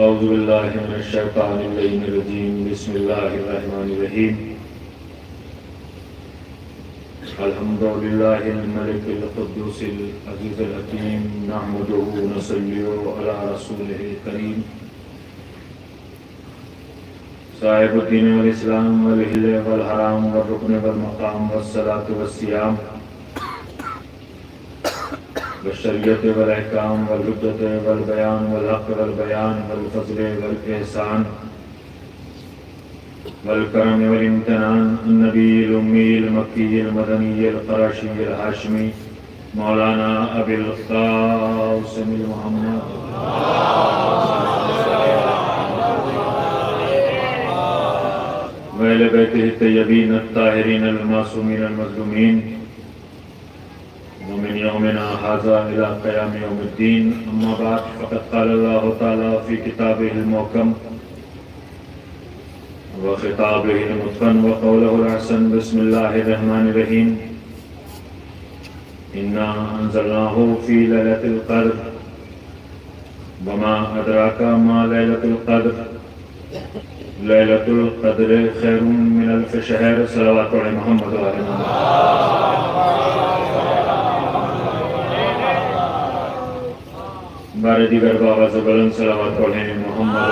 اعوذ باللہ من الشیطان اللعین الرجیم بسم اللہ الرحمن الرحیم الحمدللہ الملک القدوس العزیز الحکیم نحمدہ ونصلی علی رسولہ الکریم صاحب الدین والاسلام والحل والحرام والرکن والمقام والصلاة والصیام والشریعت والاحکام والحجت والبیان والحق والبیان والفضل والاحسان والکرم والامتنان النبی الامی المکی المدنی القرشی الہاشمی مولانا ابی القاسم المحمد وآل بیتہ الطیبین الطاہرین المعصومین المظلومین ومن يومنا هذا إلى قيام يوم الدين أما بعد فقد قال الله تعالى في كتابه المحكم وخطابه المتقن وقوله الحسن بسم الله الرحمن الرحيم إنا أنزلناه في ليلة القدر وما أدراك ما ليلة القدر ليلة القدر خير من ألف شهر صلوات على محمد وعلى محمد بار دیگر بآواز بلند صلوات پڑھیں محمد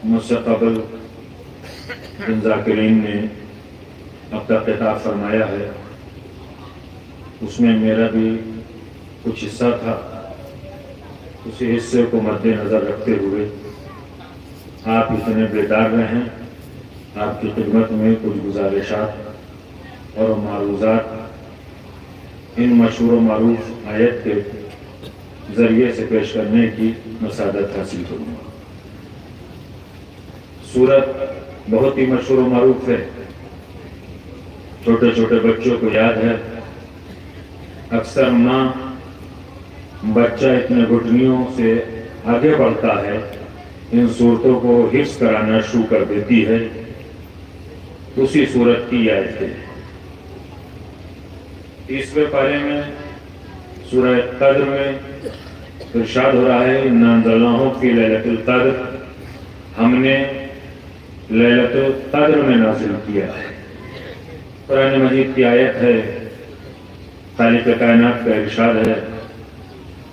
مجھ سے قبل جن ذاکرین نے اپنا خطاب فرمایا ہے اس میں میرا بھی کچھ حصہ تھا. اسی حصے کو مد نظر رکھتے ہوئے آپ اتنے بیدار رہیں. آپ کی خدمت میں کچھ گزارشات اور معروضات ان مشہور و معروف آیت کے ذریعے سے پیش کرنے کی مساعدت حاصل کروں گا. سورت بہت ہی مشہور و معروف ہے. چھوٹے چھوٹے بچوں کو یاد ہے. اکثر ماں بچہ اتنے گھٹنیوں سے آگے بڑھتا ہے ان صورتوں کو حفظ کرانا شروع کر دیتی ہے. اسی صورت کی آیت ہے. 30ویں پارے میں سورہ قدر میں ارشاد ہو رہا ہے اِنَّا أَنزَلْنَاهُ فِي لَيْلَةِ الْقَدْرِ ہم نے لیلۃ القدر میں نازل کیا ہے. قرآن مجید کی آیت ہے. خالق کائنات کا ارشاد ہے.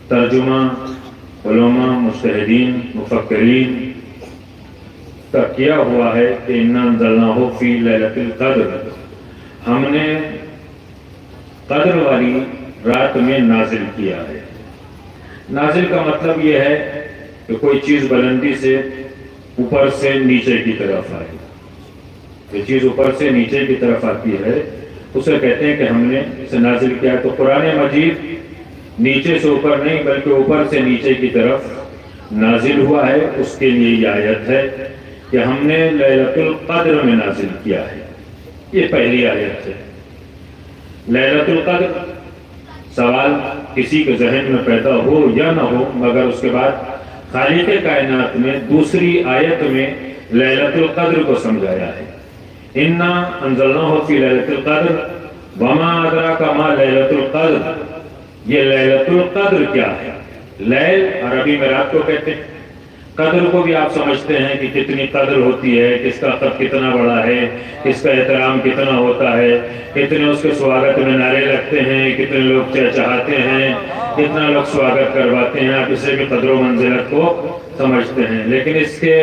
ترجمہ علماء مجتہدین مفکرین کا کیا ہوا ہے کہ اِنَّا أَنزَلْنَاهُ فِي لَيْلَةِ الْقَدْرِ ہم نے قدر والی رات میں نازل کیا ہے. نازل کا مطلب یہ ہے کہ کوئی چیز بلندی سے اوپر سے نیچے کی طرف آئے. یہ چیز اوپر سے نیچے کی طرف آتی ہے اسے کہتے ہیں کہ ہم نے اسے نازل کیا. تو قرآن مجید نیچے سے اوپر نہیں بلکہ اوپر سے نیچے کی طرف نازل ہوا ہے. اس کے لیے یہ آیت ہے کہ ہم نے لیلۃ القدر میں نازل کیا ہے. یہ پہلی آیت ہے. لیلۃ القدر سوال کسی کے ذہن میں پیدا ہو یا نہ ہو مگر اس کے بعد خالق کائنات نے دوسری آیت میں لیلۃ القدر کو سمجھایا ہے. اِنَّا أَنزَلْنَاهُ فِي لَيْلَةِ الْقَدْرِ وَمَا أَدْرَاكَ مَا لَيْلَةُ الْقَدْرِ یہ لیلۃ القدر کیا ہے؟ لیل عربی میں رات کو کہتے ہیں. قدر کو بھی آپ سمجھتے ہیں کہ کتنی قدر ہوتی ہے, کس کا قد کتنا بڑا ہے, کس کا احترام کتنا ہوتا ہے, کتنے اس کے سواگت میں نعرے لگتے ہیں, کتنے لوگ چہچہاتے ہیں, کتنا لوگ سواگت کرواتے ہیں. آپ اسے بھی قدر و منزلت کو سمجھتے ہیں. لیکن اس کے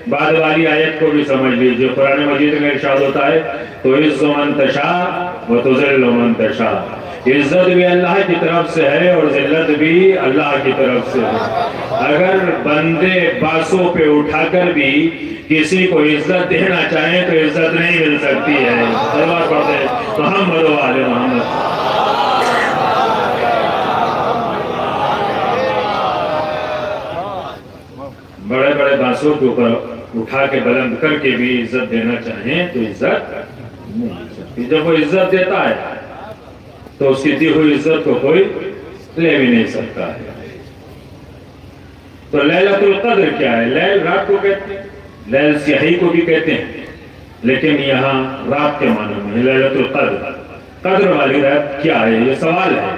بعد والی آیت کو بھی سمجھ لیجیے. قرآن مجید میں ارشاد ہوتا ہے تُعِزُّ مَن تَشَاءُ وَتُذِلُّ مَن تَشَاءُ عزت بھی اللہ کی طرف سے ہے اور ذلت بھی اللہ کی طرف سے ہے. اگر بندے باسوں پہ اٹھا کر بھی کسی کو عزت دینا چاہیں تو عزت نہیں مل سکتی ہے. صلوات پڑھتے ہیں محمد و آل محمد. بڑے بڑے باسوں کے اوپر اٹھا کے بلند کر کے بھی عزت دینا چاہیں تو عزت نہیں مل سکتی. جب وہ عزت دیتا ہے تو اس کی دی ہوئی عزت کو کوئی لے بھی نہیں سکتا ہے. تو لیلۃ القدر کیا ہے؟ لیل رات کو کہتے ہیں, لیل سیاہی کو بھی کہتے ہیں, لیکن یہاں رات کے معنی میں لیلۃ القدر قدر والی رات کیا ہے؟ یہ سوال ہے۔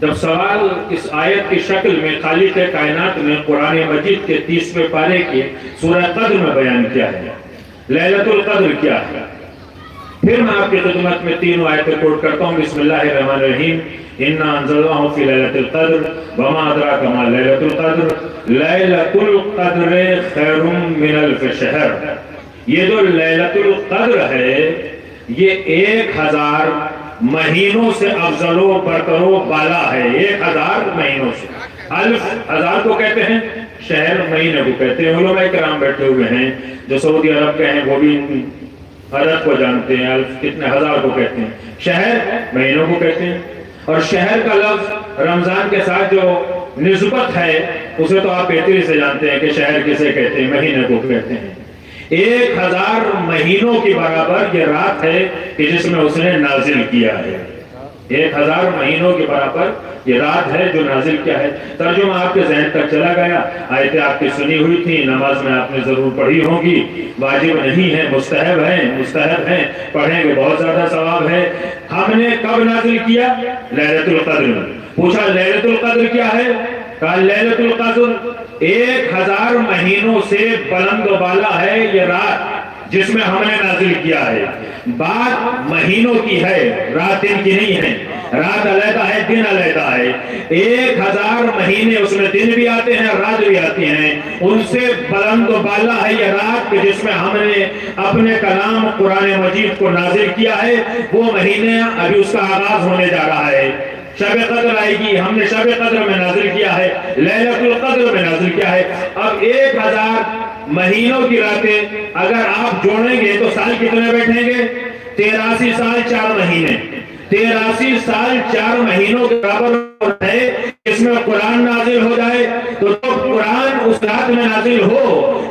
جب سوال اس آیت کی شکل میں خالق کائنات نے قرآن مجید کے 30ویں پارے کے سورہ قدر میں بیان کیا ہے، لیلۃ القدر کیا ہے، پھر میں آپ کی خدمت میں تینوں آیتیں کوٹ کرتا ہوں۔ بسم اللہ الرحمن الرحیم، انا انزلناہ فی لیلۃ القدر وما ادراک ما لیلۃ القدر لیلۃ القدر خیر من الف شہر۔ یہ جو لیلۃ القدر ہے یہ 1000 مہینوں سے افضل و برتر و بالا ہے۔ 1000 مہینوں سے، الف ہزار کو کہتے ہیں، شہر مہینے کو کہتے ہیں۔ علماء کرام بیٹھے ہوئے ہیں جو سعودی عرب کے ہیں، وہ بھی عدد کو جانتے ہیں، الف کتنے ہزار کو کہتے ہیں، شہر مہینوں کو کہتے ہیں۔ اور شہر کا لفظ رمضان کے ساتھ جو نسبت ہے اسے تو آپ بہتری سے جانتے ہیں کہ شہر کسے کہتے ہیں، مہینے کو کہتے ہیں۔ 1000 مہینوں کی برابر یہ رات ہے کہ جس میں اس نے نازل کیا ہے۔ 1000 مہینوں کے برابر یہ رات ہے جو نازل کیا ہے۔ ترجمہ آپ کے ذہن تک چلا گیا، آیتیں آپ کی سنی ہوئی تھی، نماز میں آپ نے ضرور پڑھی ہوں گی، واجب نہیں ہے، مستحب ہیں، پڑھیں گے بہت زیادہ ثواب ہے۔ ہم نے کب نازل کیا؟ لیلۃ القدر میں۔ پوچھا لیلۃ القدر کیا ہے؟ کہا لیلۃ القدر 1000 مہینوں سے بلند و بالا ہے یہ رات جس میں ہم نے نازل کیا ہے۔ بات مہینوں کی ہے، رات دن کی نہیں ہے۔ رات علیحدہ ہے، دن علیحدہ ہے۔ 1000 مہینے، اس میں دن بھی آتے ہیں، رات بھی آتی ہیں، ان سے بلند و بالا ہے یہ رات جس میں ہم نے اپنے کلام قرآن مجید کو نازل کیا ہے۔ وہ مہینے ابھی اس کا آغاز ہونے جا رہا ہے۔ شب قدر آئے گی، ہم نے شب قدر میں نازل کیا ہے، لیلۃ القدر میں نازل کیا ہے۔ اب 1000 مہینوں کی راتیں اگر آپ جوڑیں گے تو سال کتنے بیٹھیں گے؟ 83 سال 4 مہینے۔ 83 سال 4 مہینوں کے برابر ہے اس میں قرآن نازل ہو جائے تو قرآن اس رات میں نازل ہو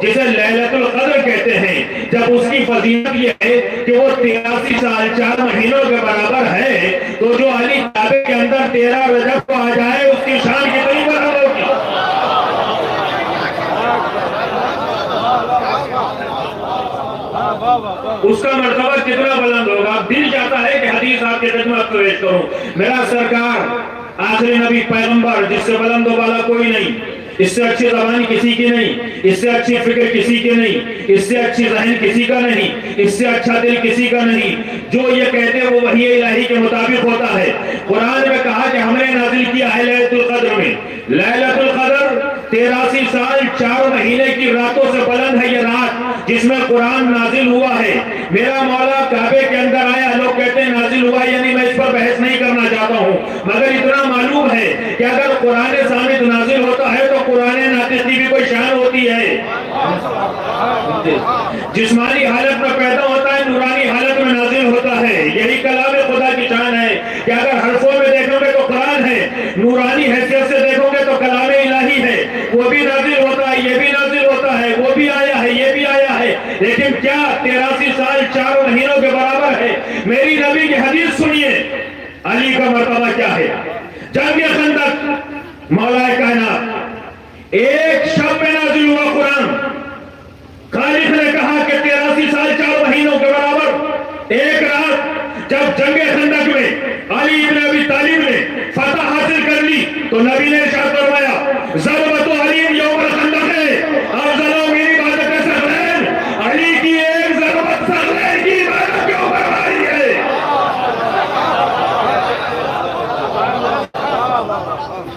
جسے لیلۃ القدر کہتے ہیں، جب اس کی فضیلت یہ ہے کہ وہ 83 سال 4 مہینوں کے برابر ہے، تو جو علی کعبے کے اندر 13 رجب کو آ جائے اس کی شان کتنی بلند ہوگی؟ اس کا مرتبہ کتنا بلند ہوگا؟ دل چاہتا ہے کہ حدیث آپ کی خدمت پیش کروں۔ میرا سرکار آخری نبی پیغمبر جس سے بلند و بالا کوئی نہیں، اس سے اچھی زبان کسی کی نہیں، اس سے اچھی فکر کسی کی نہیں، اس سے اچھی ذہن کسی کا نہیں، اس سے اچھا دل کسی کا نہیں۔ جو یہ کہتے ہیں وہ وحی الہی کے مطابق ہوتا ہے۔ قرآن میں کہا کہ ہم نے نازل کیا ہے لیلۃ القدر میں۔ لیلۃ القدر 83 سال 4 مہینے کی راتوں سے بلند ہے یہ رات جس میں قرآن نازل ہوا ہے۔ میرا مولا کعبے کے اندر آیا، لوگ کہتے ہیں نازل ہوا، یعنی میں اس پر بحث نہیں کرنا چاہتا ہوں، مگر اتنا معلوم ہے کہ اگر قرآن ثابت نازل ہوتا ہے تو قرآن ناطق کی بھی کوئی شان ہوتی ہے۔ جسمانی حالت میں پیدا ہوتا ہے، نورانی حالت میں نازل ہوتا ہے۔ یہی کلام خدا کی شان ہے کہ اگر حرفوں میں دیکھو گے تو قرآن ہے، نورانی حیثیت سے دیکھو گے تو کلام الہی ہے۔ وہ بھی نازل ہوتا ہے، یہ بھی نازل ہوتا ہے، وہ بھی آیا ہے، یہ بھی آیا ہے، لیکن کیا 83 سال 4 مہینوں کے برابر ہے؟ میری نبی کی حدیث سنیے، علی کا مرتبہ کیا ہے؟ جنگ خندق، مولا کائنات، ایک شب میں نازل ہوا قرآن۔ خالق نے کہا کہ 83 سال 4 مہینوں کے برابر ایک رات جب جنگ خندق میں علی ابن ابی طالب نے فتح حاصل کر لی تو نبی نے ارشاد فرمایا ضربت علی یوم الخندق ہے، افضل من عبادت ثغرین، علی کی ایک ضربت ثغرین کی عبادت کے اوپر بھاری ہے۔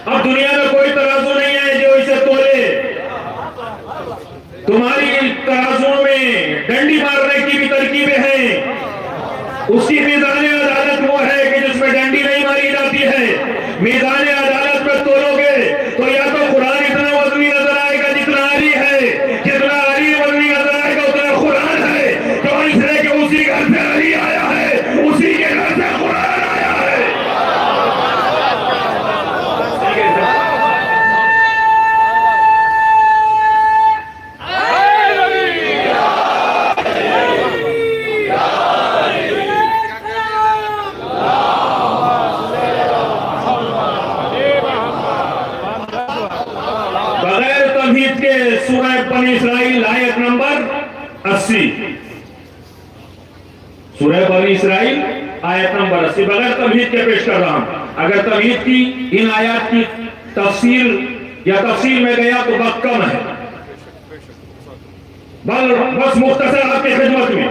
اب دنیا میں کوئی ترازو نہیں ہے جو اسے تولے۔ تمہاری ترازو میں ڈنڈی مارنے کی بھی ترکیبیں ہیں، اس کی میزان عدالت وہ ہے کہ جس میں ڈنڈی نہیں ماری جاتی ہے۔ میزان عدالت میں تولو گے تو یا تو قرآن اتنا وزنی نظر آئے گا جتنا علی ہے، جتنا علی وزنی نظر آئے گا اتنا قرآن ہے، جو اس لیے کہ اسی گھر سے علی آیا ہے، اسی کے گھر سے قرآن آیا ہے۔ سورہ بنی اسرائیل آیت نمبر 80، سورہ بنی اسرائیل آیت نمبر 80 بغیر تمہید کے پیش کر رہا ہوں. اگر تمہید کی ان آیات کی تفصیل یا تفصیل میں گیا تو وقت کم ہے، بس مختصر آپ کی خدمت میں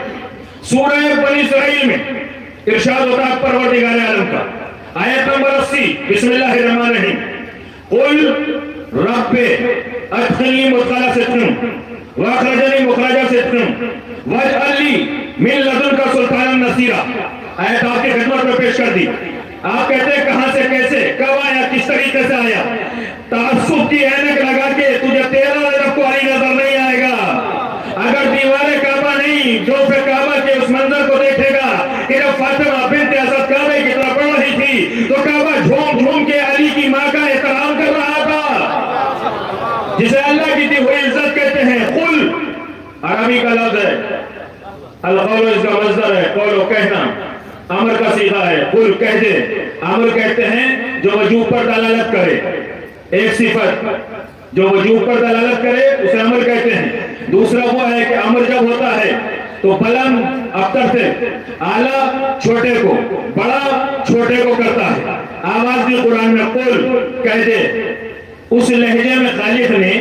سورہ بنی اسرائیل میں ارشاد ہوتا ہے پروردگار عالم کا. آیت نمبر 80 بسم اللہ الرحمن الرحیم. قل رب ادخلنی مدخل صدق واخرجنی مخرج صدق واجعل لی من لدنک سلطانا نصیرا. آیت آپ کی خدمت میں پیش کر دی. آپ کہتے ہیں کہاں سے کیسے کب آیا کس طریقے سے آیا؟ تعصب کی اینک لگا کے تجھے 13 رجب کو علی نظر نہیں آئے گا. اگر دیوار کعبہ نہیں جو پہ کعبہ کے اس منظر کو دیکھے گا کہ جب فاطمہ بنت اسد کعبے کی طرف بڑھ رہی تھی تو کعبہ جھوم جھوم کے علی کی ماں کا احترام کر رہا تھا، جسے اللہ کی دی ہوئی عزت کہتے ہیں. قل عربی کا لفظ ہے، القول اس کا مصدر ہے، قول کہنا، امر کا صیغہ ہے. قل کہہ دے. امر کہتے ہیں جو وجوب پر دلالت کرے، ایک صفت جو وجوب پر دلالت کرے اسے امر کہتے ہیں. دوسرا وہ ہے کہ امر جب ہوتا ہے تو بلند ابتر سے اعلیٰ چھوٹے کو، بڑا چھوٹے کو کرتا ہے. آواز بھی قرآن میں قل کہہ دے. اس لہجے میں خالق نے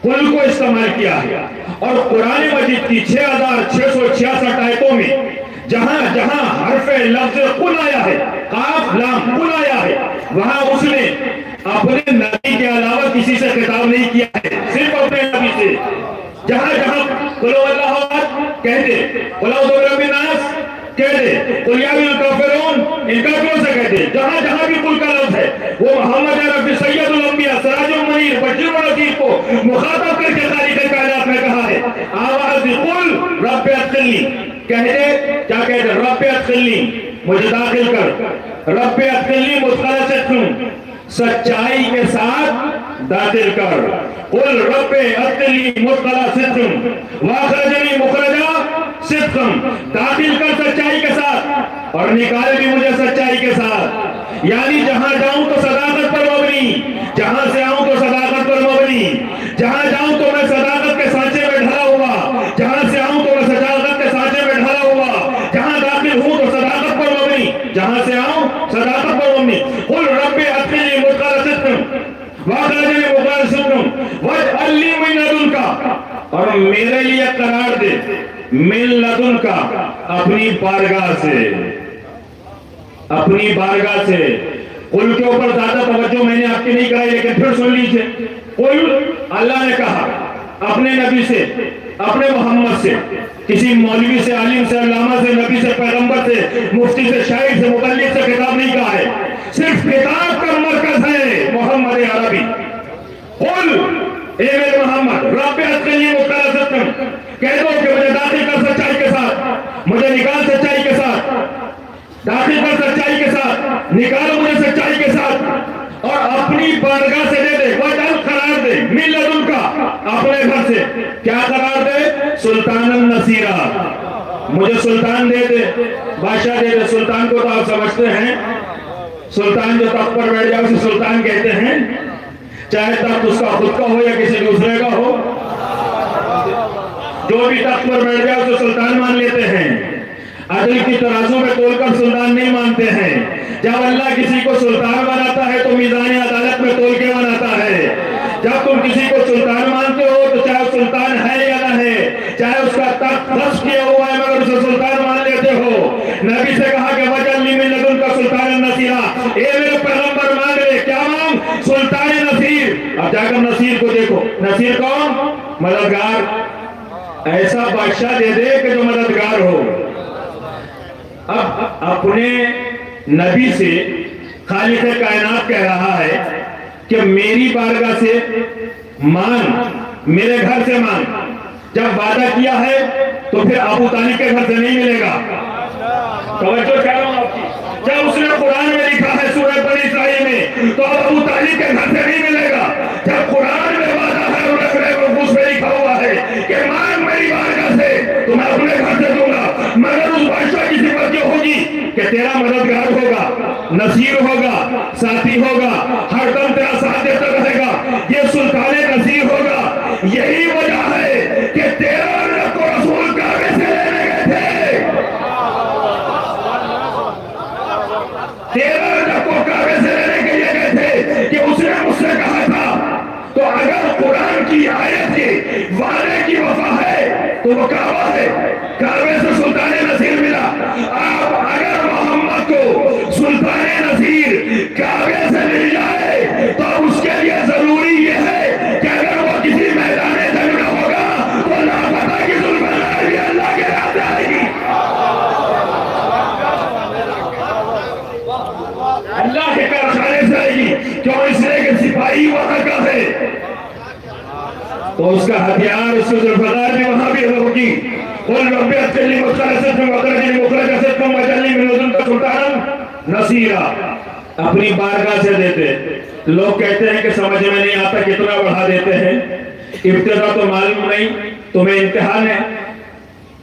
قل کو استعمال کیا ہے اور قرآن مجید کی 6666 آیتوں میں جہاں جہاں حرف لفظ قل آیا ہے، قاف لام قل آیا ہے، وہاں اس نے اپنے نبی کے علاوہ کسی سے خطاب نہیں کیا ہے، صرف اپنے نبی سے. جہاں جہاں قل اللہ احد کہہ دے، قل اعوذ برب الناس کہہ دے، قل یا ایھا الکافرون ان کافروں سے کہہ دے. جہاں جہاں بھی قل کا لفظ ہے وہ محمد عربی سید الانبیاء سراج المنیر بشیر و نذیر کو مخاطب کر کے خالق کائنات میں کہا ہے. آواز دی قل رب ادخلنی کہہ دے. کیا کہہ دے؟ رب ادخلنی مجھے داخل کر، رب ادخلنی مدخل صدق سچائی کے ساتھ داخل کر. قل رب ادخلنی مدخل صدق واخرجنی مخرج صدق داخل کر سچائی کے ساتھ اور نکال بھی مجھے سچائی کے ساتھ. یعنی جہاں جاؤں تو صداقت پر مبنی، جہاں سے آؤں تو صداقت پر مبنی، جہاں جاؤں تو میں صداقت کے سانچے میں ڈھلا ہوا، جہاں سے آؤں تو میں صداقت کے سانچے میں ڈھلا ہوا، جہاں داخل ہوں تو صداقت پر مبنی، جہاں سے آؤں صداقت پر مبنی. قل رب ادخلنی مدخل صدق واخرجنی مخرج صدق واجعل لی من لدنک اور میرے لیے قرار دے من لدنک اپنی بارگاہ سے، اپنی بارگاہ سے. قل کے اوپر زیادہ توجہ میں نے آپ کی نہیں کرائی لیکن پھر سن لیجئے. قل اللہ نے کہا اپنے نبی سے، اپنے محمد سے، کسی مولوی سے، عالم سے، علامہ سے، نبی سے، پیغمبر سے، مفتی سے، شاعر سے، مبلغ سے خطاب نہیں کہا ہے. صرف کتاب کا مرکز ہے محمد عربی. قل اے میرے محمد رب ادخلنی مدخل صدق کہہ دو کہ مجھے داخل کر سچائی کے ساتھ، مجھے نکال سچائی کے ساتھ، داخل کر سچائی کے ساتھ، نکالو مجھے سچائی کے ساتھ اور اپنی بارگاہ سے دے دے. وجعل قرار دے من لدنک اپنے گھر سے. کیا قرار دے؟ سلطان النصیرہ مجھے سلطان دے دے، بادشاہ دے دے. سلطان کو تو آپ سمجھتے ہیں، سلطان جو تخت پر بیٹھ جائے اسے سلطان کہتے ہیں، چاہے تخت اس کا خود کا ہو یا کسی دوسرے کا ہو. جو بھی تخت پر بیٹھ جائے اسے سلطان مان لیتے ہیں. عدل کی ترازو میں تول کر سلطان نہیں مانتے ہیں. جب اللہ کسی کو سلطان بناتا ہے تو میزان عدالت میں تول کے بناتا ہے. جب تم کسی کو سلطان مانتے ہو تو چاہے سلطان ہے یا نہ ہے، چاہے اس کا تخت غصب کیا ہوا ہے مگر اسے سلطان مان لیتے ہو. نبی سے کہا کہ وجعل لی من لدنک سلطانا نصیرا. اے میرے پیغمبر مانگ رہے، کیا مانگ؟ سلطان نصیر. اب جا کر نصیر کو دیکھو. نصیر کون؟ مددگار. ایسا بادشاہ دے دے کہ جو مددگار ہو. اب اپنے نبی سے خالق کائنات کہہ رہا ہے کہ میری بارگاہ سے مانگ، میرے گھر سے مانگ. جب وعدہ کیا ہے تو پھر ابو طالب کے گھر سے نہیں ملے گا. توجہ کہہ رہا ہوں آپ کی. جب اس نے قرآن میں لکھا ہے سورہ بنی اسرائیل میں تو اب ابو طالب کے گھر سے نہیں ملے گا. جب قرآن میں وعدہ ہے اس میں لکھا ہوا ہے کہ مانگ میری بارگاہ سے تو میں اپنے گھر سے دوں گا. مگر اس بادشاہ کی صفت یہ ہوگی کہ تیرا مددگار ہوگا، نصیر ہوگا، ساتھی ہوگا، ہر دم تیرا ساتھ دیتا رہے گا. یہ سلطان نصیر ہوگا. یہی وجہ ہے کہ 13 رکھ کو رسول کعبے سے لینے گئے تھے. اللہ کے کارخانے سے آئے گی، کیوں؟ اس لیے کہ سپاہی وہاں کا ہے، تو اس کا ہتھیار، اس کی ذوالفقار بھی وہاں بھی ہوگی۔ قل رب ادخل لي مدخل صدق واخرجني مخرج صدق واجعل لي من لدنك سلطانا نصيرا۔ اپنی بارگاہ سے دیتے، لوگ کہتے ہیں کہ سمجھ میں نہیں آتا، کتنا بڑھا دیتے ہیں، ابتدا تو معلوم نہیں، تمہیں امتحان ہے،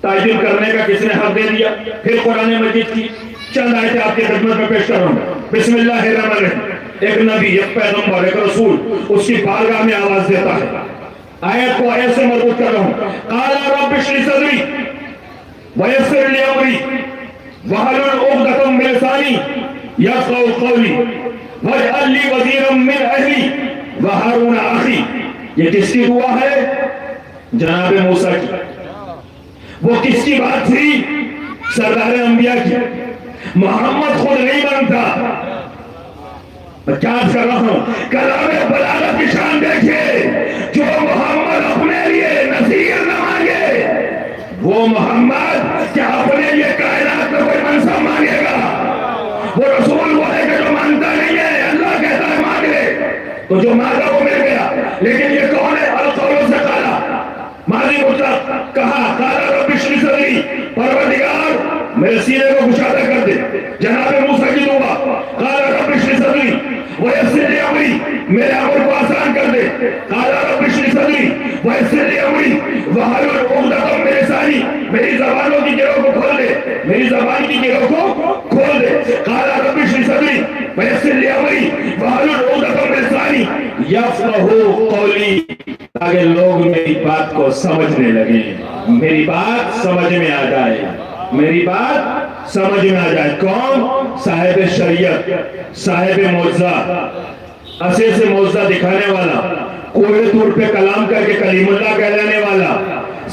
تعجب کرنے کا کس نے حق دے دیا؟ پھر قرآن مجید کی چند آیتیں آپ کی خدمت میں پیش کروں گا۔ بسم اللہ الرحمن الرحیم۔ ایک نبی، ایک پیغمبر، ایک رسول اس کی بارگاہ میں آواز دیتا ہے۔ آیت کو آیت سے مربوط کر رہا ہوں۔ قال رب اشرح لي صدري ويسر لي امري واحلل عقدة من لساني يفقهوا قولي واجعل لي وزيرا من اهلي وهارون اخي۔ یہ کس کی دعا ہے؟ جناب موسیٰ کی۔ وہ کس کی بات تھی؟ سردار انبیاء کی۔ محمد خود نہیں بنتا، میں کیا کر رہا ہوں؟ کلام بلاغت کی شان دیکھیے، جو محمد اپنے لیے نذیر نہ مانگے، وہ محمد کیا اپنے لیے کائنات میں کوئی منصب مانگے گا؟ وہ رسول وہ ہے کہ جو مانگتا نہیں ہے، اللہ کہتا ہے مانگ لے، تو جو مانگا وہ مل گیا۔ لیکن یہ کون ہے؟ القول سے کالا، ماضی مطلق کہا، قال رب اشرح لي صدري، پروردگار میرے سینے کو کشادہ کر دے۔ جناب موسیٰ کی دعا، قال رب اشرح لي صدري ويسر لي امري، میرے امر کو آسان کر دے۔ قال رب اشرح لي صدري ويسر لي امري واحلل عقدة من لساني، میری زبانوں کی گروں کو کھول دے، میری زبان کی گروں کو کھول دے۔ قال رب اشرح لي صدري ويسر لي امري واحلل عقدة من لساني يفقهوا قولي، تاکہ لوگ میری بات کو سمجھنے لگیں، میری بات سمجھ میں آ جائے، میری بات سمجھ میں آ جائے۔ کون؟ صاحب شریعت، صاحب معجزہ، اسے سے معجزہ دکھانے والا، کوڑے طور پہ کلام کر کے کلیم اللہ کہلانے والا،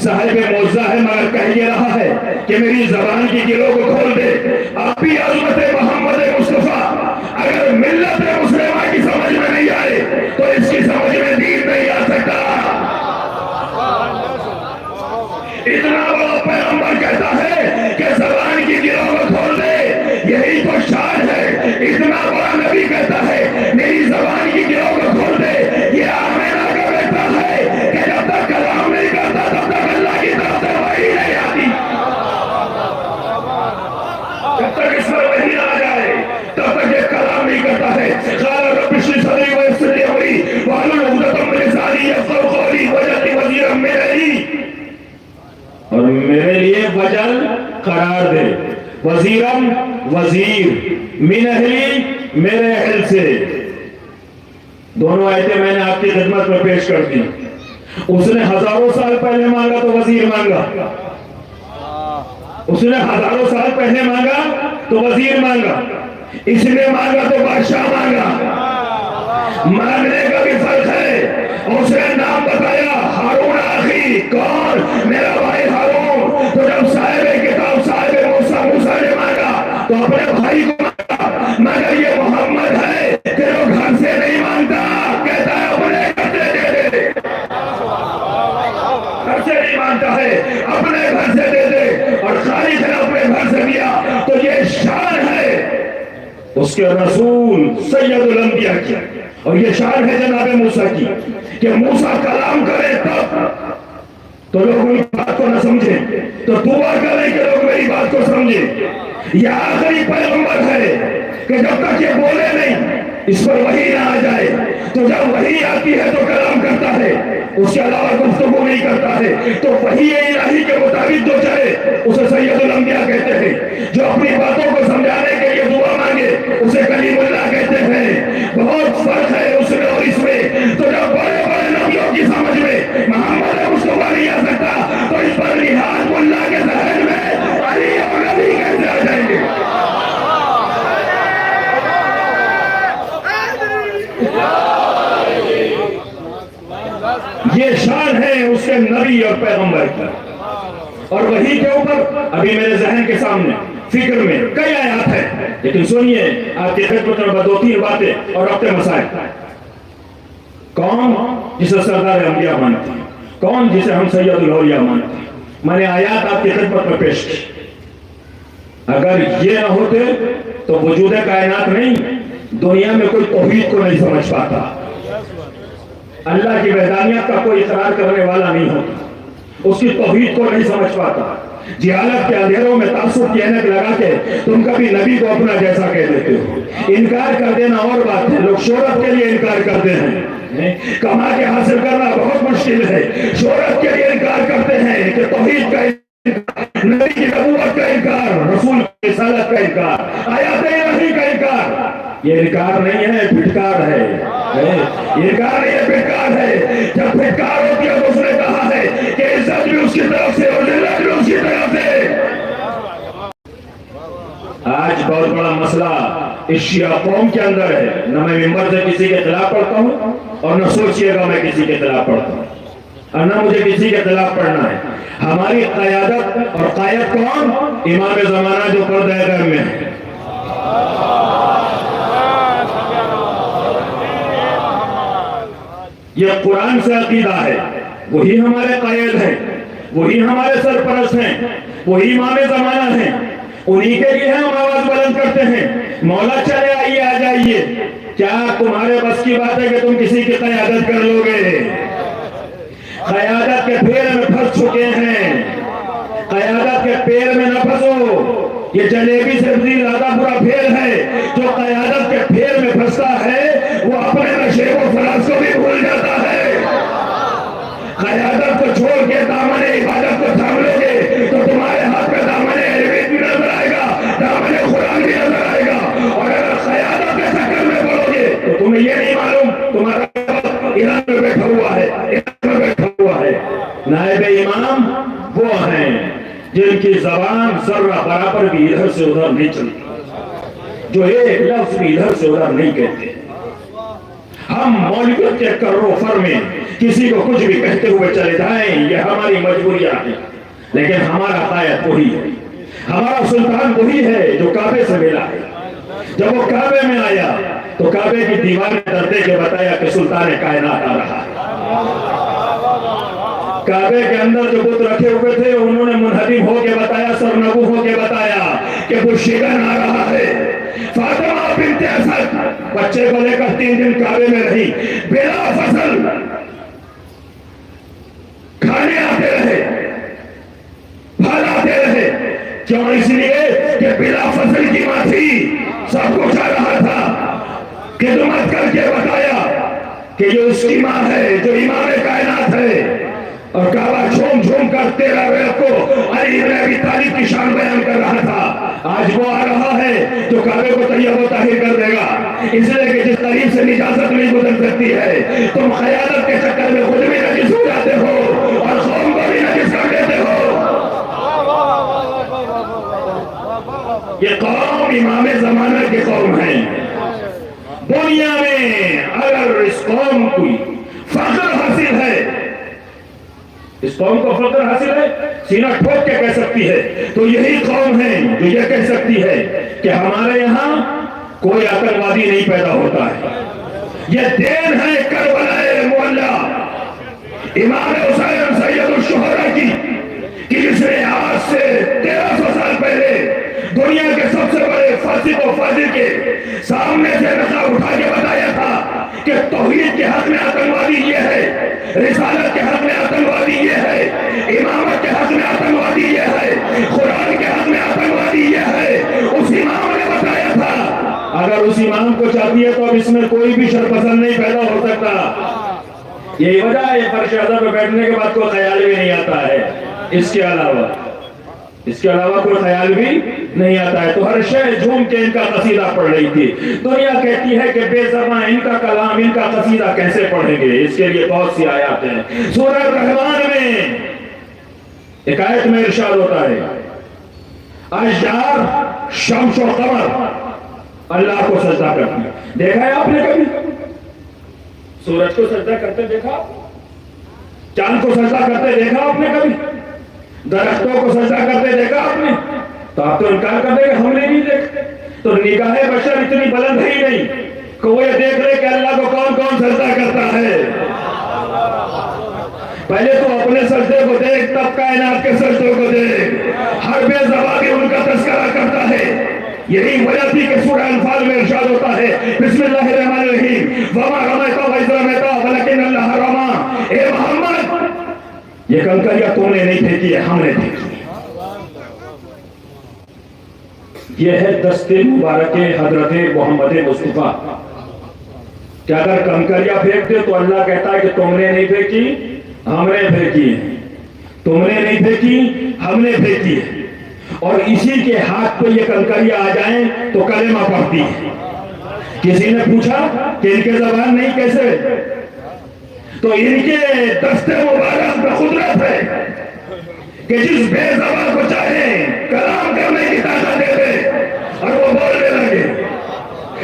صاحب معجزہ ہے، مگر کہہ یہ رہا ہے کہ میری زبان کی گروں کو کھول دے۔ اب بھی عظمت محمد مصطفیٰ اگر ملت مسلمہ کی سمجھ میں نہیں آئے تو اس کی سمجھ میں دین نہیں آ سکتا۔ اتنا بڑا پیغمبر کہتا ہے کہ زبان کی گروں کو کھول دے، یہی تو شان ہے۔ اتنا بڑا نبی کہتا ہے میری زبان کی گروں کو کھول دے، یہ آمینہ کا بیٹا ہے کہ جب تک کلام نہیں کرتا تب تک اللہ کی طرف سے وحی نہیں آتی، جب تک اس پر وحی نہ آ جائے تب تک یہ کلام نہیں کرتا ہے۔ قال رب اشرح لي صدري ويسر لي امري واحلل عقدة من لساني يفقهوا قولي واجعل لي وزيرا من اهلي، اور میرے لیے وجل قرار دے، وزیرم وزیر، من اہلی میرے اہل سے۔ دونوں آیتیں میں نے آپ کی خدمت میں پیش کر دی۔ اس نے ہزاروں سال پہلے مانگا تو وزیر مانگا، اس نے ہزاروں سال پہلے مانگا تو وزیر مانگا، اس نے مانگا تو بادشاہ مانگا۔ مانگنے کا بھی فرق ہے۔ اس نے نام بتایا ہارون اخی، کون؟ میرا بھائی ہارون۔ تو جب صاحب کتاب صاحب موسیٰ نے مانگا تو اپنے بھائی کو مانگا، مگر یہ محمد ہے کہ وہ گھر سے نہیں مانگتا، کہتا ہے اپنے گھر سے دے دے، گھر سے نہیں مانگتا ہے، اپنے گھر سے دے دے، اور خالق نے اپنے گھر سے دیا۔ تو یہ شان ہے اس کے رسول سید الانبیاء کی، اور یہ شان ہے جناب موسیٰ کی کہ موسیٰ کلام کرے تب تو لوگ ان بات کو نہ سمجھیں، تو دعا کریں کہ لوگ میری بات کو سمجھیں۔ یہ آخری پیغمبر ہے کہ جب تک یہ بولے نہیں، اس پر وحی نہ آ جائے، تو جب وحی آتی ہے تو کلام کرتا ہے، اس کے علاوہ گفتگو نہیں کرتا ہے۔ تو وحی الہی کے مطابق جو چاہے اسے سید الانبیاء کہتے ہیں۔ جو اپنی باتوں کو سمجھانے کے لیے دعا مانگے اسے کلیم اللہ کہتے ہیں۔ بہت فرق ہے اس میں اور اس میں۔ تو جب بڑے بڑے نبیوں کی سمجھ میں محمد مصطفیٰ نہیں آ سکتا تو اس پر لحاظ اللہ کے ذہن میں علی اور نبی کیسے آ جائیں گے؟ یہ شان ہے اس کے نبی اور پیغمبر کی۔ اور وحی کے اوپر ابھی میرے ذہن کے سامنے فکر میں کئی آیات ہیں، لیکن سنیے آپ کی خدمت میں دو تین باتیں اور اپنے مسائل۔ کون جسے سردار انبیاء مانتے ہیں؟ کون جسے ہم سید الاولیاء مانتے ہیں؟ میں نے آیات آپ کی خدمت میں پیش کی۔ اگر یہ نہ ہوتے تو وجود کائنات نہیں، دنیا میں کوئی توحید کو نہیں سمجھ پاتا، اللہ کی وحدانیت کا کوئی اقرار کرنے والا نہیں ہوتا، اس کی توحید کو نہیں سمجھ پاتا۔ جہالت کے اندھیروں میں تعصب کی اینک لگا کے تم کبھی نبی کو اپنا جیسا کہہ دیتے ہو۔ انکار کر دینا اور بات ہے، لوگ شہرت کے لیے انکار کرتے ہیں، کما کے حاصل کرنا بہت مشکل ہے، شہرت کے لیے انکار کرتے ہیں کہ توحید کا انکار، نبی کی نبوت کا انکار، رسول کی رسالت کا انکار، آیات الہی کا انکار۔ یہ انکار نہیں ہے، پھٹکار ہے، یہ انکار نہیں ہے، پھٹکار ہے۔ جب پھٹکار ہوتی ہے تو اس نے کہا ہے کہ عزت بھی اس کی طرف سے اور ذلت بھی اس کی طرف سے۔ آج بہت بڑا مسئلہ اس شیعہ قوم کے اندر ہے، نہ میں ممبر سے کسی کے خلاف پڑھتا ہوں اور نہ سوچئے گا میں کسی کے خلاف پڑھتا ہوں، اور نہ مجھے کسی کے خلاف پڑھنا ہے۔ ہماری قیادت اور قائد کون؟ امام زمانہ جو پردہ غیب میں ہے۔ یہ قرآن سے عقیدہ ہے، وہی ہمارے قائد ہیں، وہی ہمارے سرپرست ہیں، وہی امام زمانہ ہیں، انہی کے لیے ہم آواز بلند کرتے ہیں۔ مولا چلے آئیے، آ جائیے، کیا تمہارے بس کی بات ہے کہ تم کسی کی قیادت کر لو گے؟ قیادت کے پیر میں پھنس چکے ہیں، قیادت کے پیر میں نہ پھنسو۔ یہ جلیبی سے بھی زیادہ برا پھیر ہے، جو قیادت کے پھیر میں پھنستا ہے وہ اپنے نشے و فراز کو بھی بھول جاتا ہے۔ قیادت کو چھوڑ کے دامن عبادت کو تھام لو گے تو تمہارے ہاتھ میں دامن علم بھی نظر آئے گا، دامن قرآن بھی نظر آئے گا، اور اگر قیادت کے چکر میں پڑو گے تو تمہیں یہ نہیں معلوم تمہارا ایران میں بیٹھا ہوا ہے، ایران میں بیٹھا ہوا ہے۔ نائب امام وہ ہیں جن کی زبان ذرہ برابر بھی ادھر سے ادھر نہیں چلتی، جو ایک لفظ بھی ادھر سے ادھر نہیں کہتے۔ ہم مولویت کے کر و فر میں کسی کو کچھ بھی کہتے ہوئے چلے جائیں، یہ ہماری مجبوریاں ہیں، لیکن ہمارا قائد وہی ہے، ہمارا سلطان وہی ہے جو کعبے سے ملا ہے۔ جب وہ کعبے میں آیا تو کعبے کی دیوار میں دردے کے بتایا کہ سلطان کائنات آ رہا ہے۔ کعبے کے اندر جو بت رکھے ہوئے تھے انہوں نے منہدم ہو کے بتایا، سرنگو ہو کے بتایا کہ بشیرن آ رہا ہے۔ فاطمہ بنت اسد بچے کو لے کر 3 دن کعبے میں رہی، بلا فصل کھانے آتے رہے، پھل آتے رہے۔ کیوں؟ اس لیے کہ بلا فصل کی ماں تھی، سب کچھ آ رہا تھا، خدمت کر کے بتایا کہ یہ اس کی ماں ہے جو امام کائنات ہے۔ اور کعبہ جھوم جھوم کر 13 ریت کو علی بن ابی طالب کی شان بیان کر رہا تھا۔ آج وہ آ رہا ہے جو کعبے کو طیب و طاہر کر دے گا، اس لیے کہ جس قریب سے نجاست نہیں گزر سکتی ہے، تم قیادت کے چکر میں خود بھی نجس ہو جاتے ہو اور قوم کو بھی نجس کر دیتے ہو۔ یہ قوم امام زمانہ کی قوم ہے۔ دنیا میں اگر اس قوم کو فخر حاصل ہے، اس قوم کو فخر حاصل ہے، سینہ ٹھوک کے کہہ سکتی ہے، تو یہی قوم ہے جو یہ کہہ سکتی ہے کہ ہمارے یہاں کوئی آتنکوادی نہیں پیدا ہوتا ہے۔ یہ دین ہے کربلا معلی امام حسین سید الشہداء کی، کہ جس نے آج سے 1300 سال پہلے دنیا کے سب سے بڑے فاسق و فاجر کے سامنے سے نقاب اٹھا کے بتایا تھا کہ توحید کے حق میں آتنکوادی یہ ہے، رسالت کے حق میں آتنکوادی یہ ہے، امامت کے حق میں آتنکوادی یہ ہے، قرآن کے حق میں آتنکوادی یہ ہے۔ اس امام نے بتایا تھا، اگر اس امام کو چاہتی ہے تو اب اس میں کوئی بھی شرپسند نہیں پیدا ہو سکتا۔ یہی وجہ ہے فرش اعظم پہ بیٹھنے کے بعد کوئی خیال بھی نہیں آتا ہے، اس کے علاوہ کوئی خیال بھی نہیں آتا ہے۔ تو ہر شے جھوم کے ان کا قصیدہ پڑھ رہی تھی۔ دنیا کہتی ہے کہ بے زباں ان کا کلام، ان کا قصیدہ کیسے پڑھیں گے؟ اس کے لیے بہت سی آیات ہیں۔ سورہ رحمان میں ایک آیت میں ارشاد ہوتا ہے، اشجار شمس و قمر اللہ کو سجدہ کرتی ہے۔ دیکھا ہے آپ نے کبھی سورج کو سجدہ کرتے دیکھا؟ چاند کو سجدہ کرتے دیکھا آپ نے کبھی؟ درختوں کو سجدہ کرتے دیکھا آپ نے؟ تو آپ تو انکار کر دیں کہ ہم نے نہیں دیکھا۔ تو نگاہ بشر اتنی بلند ہی نہیں کہ وہ یہ دیکھ لے کہ اللہ کو کون کون سجدہ کرتا ہے۔ پہلے تو اپنے سجدے کو دیکھ، تب کائنات کے سجدوں کو دیکھ۔ ہر بے زبان بھی ان کا تذکرہ کرتا ہے۔ یہی وجہ تھی کہ سورہ انفال میں ارشاد ہوتا ہے بسم اللہ الرحمن الرحیم وما رمیت اذ رمیت ولکن اللہ رمی. اے محمد یہ کنکریاں تم نے نہیں پھینکی ہے، ہم نے پھینکی. یہ ہے دست مبارک حضرت محمد مصطفیٰ کہ اگر کنکریاں پھینک دے تو اللہ کہتا ہے کہ تم نے نہیں پھینکی، ہم نے پھینکی ہے. تم نے نہیں پھینکی، ہم نے پھینکی ہے. اور اسی کے ہاتھ پہ یہ کنکریاں آ جائیں تو کلمہ پڑھتی ہے. کسی نے پوچھا کہ ان کے زبان نہیں کیسے، تو ان کے دست مبارک میں قدرت ہے کہ جس بے زبان کو چاہے کلام کرنے کی طاقت دے دے اور وہ بولنے لگے.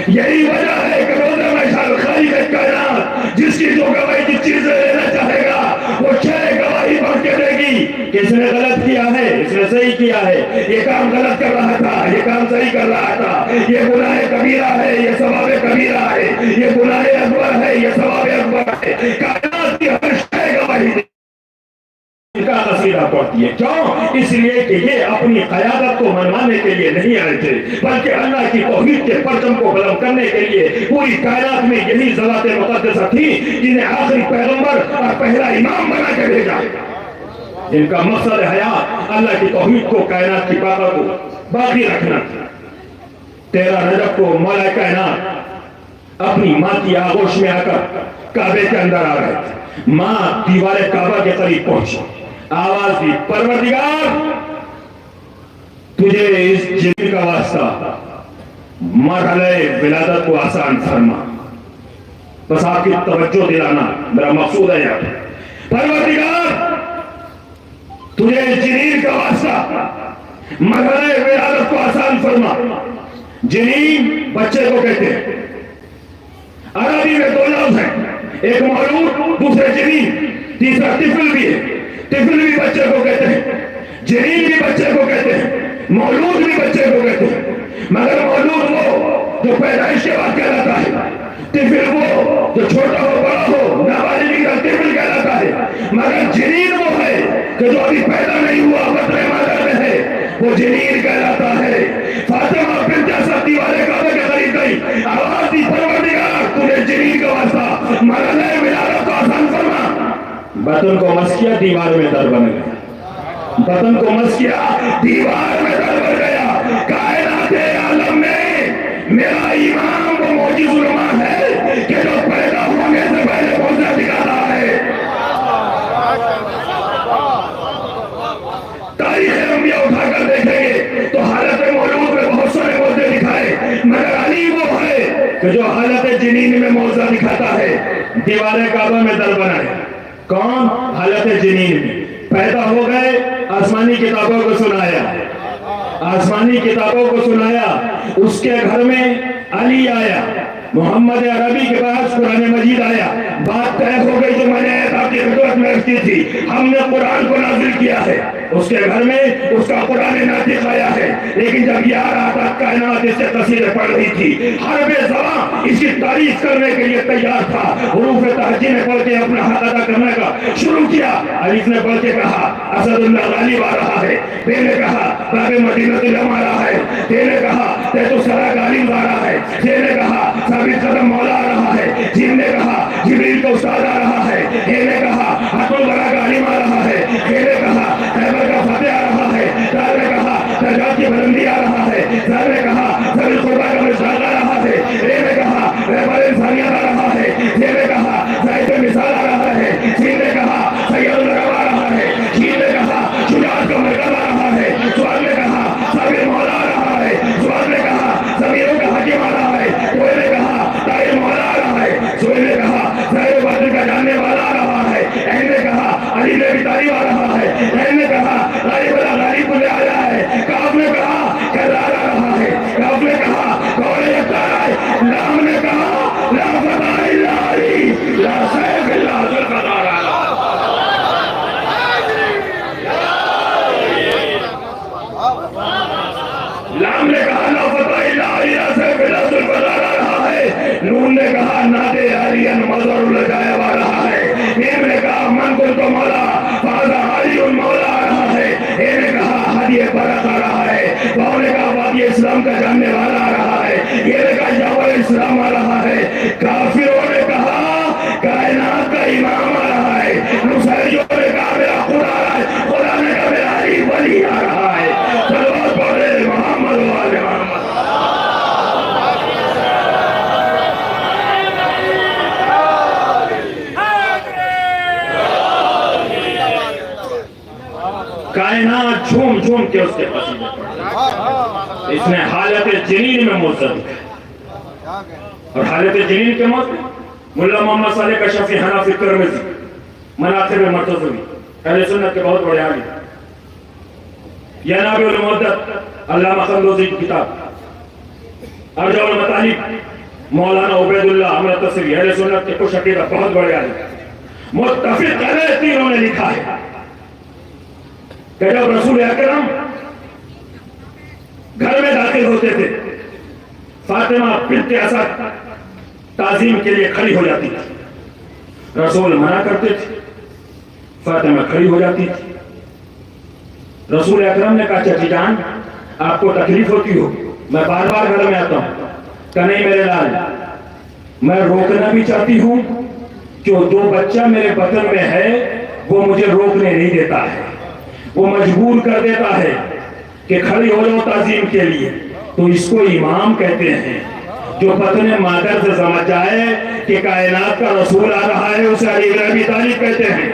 یہی وجہ ہے کہ روزہ محشر خالق کائنات جس کی جو گواہی جس چیز سے لینا چاہے گا وہ 6 گواہی پڑھ کے دے گی کہ اس نے غلط کیا ہے، اس نے صحیح کیا ہے، یہ کام غلط کر رہا تھا، یہ کام صحیح کر رہا تھا، یہ گناہ کبیرہ ہے، یہ ثواب کبیرہ ہے، یہ گناہ اکبر ہے، یہ ثواب اکبر ہے. کائنات کی ہر شے گواہی دے ان کا قصیدہ پڑھتی ہے. کیوں؟ اس لیے کہ یہ اپنی قیادت کو منوانے کے لیے نہیں آئے تھے بلکہ اللہ کی توحید کے پرچم کو بلند کرنے کے لیے. پوری کائنات میں یہی ذوات مقدسہ تھی جنہیں آخری پیغمبر اور پہلا امام بنا کے بھیجا. ان کا مقصد حیات اللہ کی توحید کو، کائنات کی باقا کو باقی رکھنا. 13 رجب کو مولا کائنات اپنی ماں کی آغوش میں آ کر کعبے کے اندر آ رہے تھے. ماں دیوار کعبہ کے قریب پہنچی، آواز دی پروردگار تجھے اس جبریل کا واسطہ مرحلہ ولادت کو آسان فرما. بس آپ کی توجہ دلانا میرا مقصود ہے یہاں. پروردگار تجھے جنین کا واسطہ مرحلہ ولادت کو آسان فرما. جنین بچے کو کہتے ہیں. عربی میں 2 لفظ ہیں، ایک مولود دوسرے جنین، تیسرا طفل بھی ہے. طفل بھی بچے کو کہتے ہیں، جنین بھی بچے کو کہتے ہیں، مولود بھی بچے کو کہتے ہیں. مگر مولود وہ جو پیدائش کے بعد کہلاتا ہے، طفل وہ جو چھوٹا ہو بڑا ہو نابالغ کا طفل کہلاتا ہے. مگر جنین وہ ہے کہ جو ابھی پیدا نہیں ہوا بطن مادر میں ہے، وہ جنین کہلاتا ہے. فاطمہ بنت اسد دیوار کعبہ کے قریب گئی، آواز دی پروردگار تجھے جنین کا واسطہ مرحلہ ولادت کو آسان فرما. بطن کو مس کیا، دیوار میں در بن گیا. بطن کو مس کیا، دیوار میں در بن گیا. کائنات عالم میں میرا امام وہ معجز الامام ہے کہ جو پیدا ہونے سے پہلے معجزہ دکھاتا ہے. تاریخ انبیاء اٹھا کر دیکھیں گے تو حالت مولود میں بہت سارے معجزے دکھائے، مگر علی وہ ہے کہ جو حالت جنین میں معجزہ دکھاتا ہے. دیوار کعبہ میں در بنائے. کون؟ حالت جنین میں پیدا ہو گئے. آسمانی کتابوں کو سنایا، آسمانی کتابوں کو سنایا. اس کے گھر میں علی آیا، محمد عربی کے پاس قرآن مجید آیا. بات طے ہو گئی جو میں نے آپ کی خدمت میں رکھی تھی. ہم نے قرآن کو نازل کیا ہے، اس کے گھر میں اس کا قرآن ناطق آیا ہے. لیکن جب یہ آ رہا تھا کائنات اس سے قصیدے پڑھ رہی تھی. ہر بے زبان اس کی تعریف کرنے کے لیے تیار تھا. حروف تہجی نے پڑھ کے اپنا حق ادا کرنے کا شروع کیا. الف نے پڑھ کے کہا اسد اللہ غالب آ رہا ہے. بے نے کہا باب مدینہ الجم آ رہا ہے. تے نے کہا تے تو سرا غالب آ رہا ہے. تے نے کہا ثابت قدم مولا آ رہا ہے. جن نے کہا جبریل کا استاد آ رہا ہے. اے نے کہا حتم بڑا غالب آ رہا ہے. اے نے کہا خیبر کا فتح آ رہا ہے. دار نے کہا درجات کی بلندی آ رہا ہے. دار نے کہا ذل قربا کا مشتاق آ رہا ہے. اے نے کہا رہبر انسانیت آ رہا ہے. اے نے کہا زائد مثال آ رہا ہے. جن نے کہا سید الرحم آ رہا ہے. جن نے کہا شجاعت کا مرکز آ رہا ہے. سوال نے کہا صابر مولا آ رہا ہے. سوال نے کہا ضمیروں کا حکیم آ رہا ہے. کوئی نے کہا طاہر مولا آ رہا ہے. سوئی نے کہا ظاہر باطن کا جاننے والا آ رہا ہے. اہل نے کہا علی نے بھی تعریف آ رہا ہے. اہل نے کہا غالب اللہ غالب مجھے آیا ہے. کعب نے کہا کرار آ رہا ہے. کعب نے کہا کون یکتار ہے. لام نے کہا لا فتح الا علی لا سیف الا ذوالفقار آ رہا ہے. لام نے کہا لا فتح الا علی لا سیف الا ذوالفقار آ رہا ہے. نون نے کہا نادے علی مظہر الجائب آ رہا ہے. میم نے کہا من کو تو مولا فاضا علی مولا آ رہا ہے. اے نے کہا ہدی برکت آ رہا ہے. واؤ نے کہا وادی اسلام کا جاننے والا آ رہا ہے، یہ لکھا جعفر علیہ السلام آ رہا ہے، کافروں نے کہا کائنات کا امام آ رہا ہے، نصیریوں نے کہا میرا خدا آ رہا ہے، خدا نے کہا میرا علی ولی آ رہا ہے۔ صلوات پڑھے محمد و آل محمد۔ کائنات جھوم جھوم کے اس کے پسینے پڑ، اس نے حالت جنین میں موت دی، اور حالت جنین کے موت ملا محمد صالح کشفی حنفی ترمذی مناقب مرتضوی اہل سنت کے بہت بڑے عالم، یا نابع المدت علامہ خندوزی کی کتاب ارجاء المطالب مولانا عبید اللہ احمد تصوی اہل سنت کے کچھ عقیدہ بہت بڑے عالم متفق علیہ تینوں نے لکھا ہے کہ جب رسول اکرم گھر میں داخل ہوتے تھے فاطمہ بنت اسد تعظیم کے لیے کھڑی ہو جاتی تھی، رسول منع کرتے تھے، فاطمہ کھڑی ہو جاتی تھی۔ رسول اکرم نے کہا چچی جان آپ کو تکلیف ہوتی ہو، میں بار بار گھر میں آتا ہوں، کہ نہیں میرے لال میں روکنا بھی چاہتی ہوں، جو دو بچہ میرے بطن میں ہے وہ مجھے روکنے نہیں دیتا ہے، وہ مجبور کر دیتا ہے کہ کھڑی ہو جاؤ تعظیم کے لیے، تو اس کو امام کہتے ہیں۔ جو بطن مادر سے سمجھ جائے کہ کائنات کا رسول آ رہا ہے اسے علی بن ابی طالب کہتے ہیں۔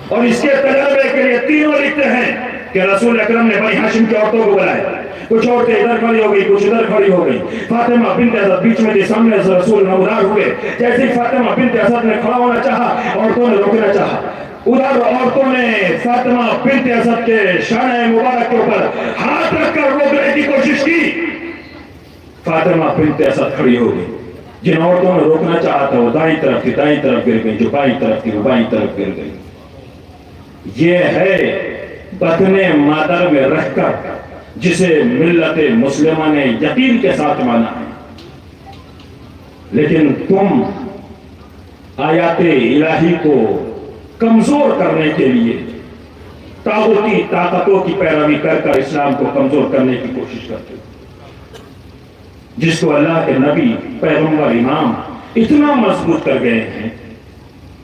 اور اس کے تجربے کے لیے تینوں لکھتے ہیں کہ رسول اکرم نے بنی ہاشم کی عورتوں کو بلایا، کچھ عورتیں ادھر کھڑی ہو گئی، کچھ ادھر کھڑی ہو گئی، فاطمہ بنت اسد بیچ میں تھی، سامنے سے رسول نمودار ہوئے، جیسے ہی فاطمہ بنت اسد نے کھڑا ہونا چاہا عورتوں نے روکنا چاہا، ادھر عورتوں نے فاطمہ بنت اسد کے شانہ مبارک کے اوپر ہاتھ رکھ کر روکنے کی کوشش کی، فاطمہ بنت اسد کھڑی ہو گئی، جن عورتوں نے روکنا چاہا تھا وہ دائیں طرف کی دائیں طرف گر گئی، جو بائیں طرف کی وہ بائیں طرف گر گئی۔ یہ ہے بطن مادر میں رہ کر جسے ملت مسلمہ نے یقین کے ساتھ مانا ہے، لیکن تم آیات الہی کو کمزور کرنے کے لیے طاغوتی طاقتوں کی پیروی کر کر اسلام کو کمزور کرنے کی کوشش کرتے ہو، جس کو اللہ کے نبی پیغمبر امام اتنا مضبوط کر گئے ہیں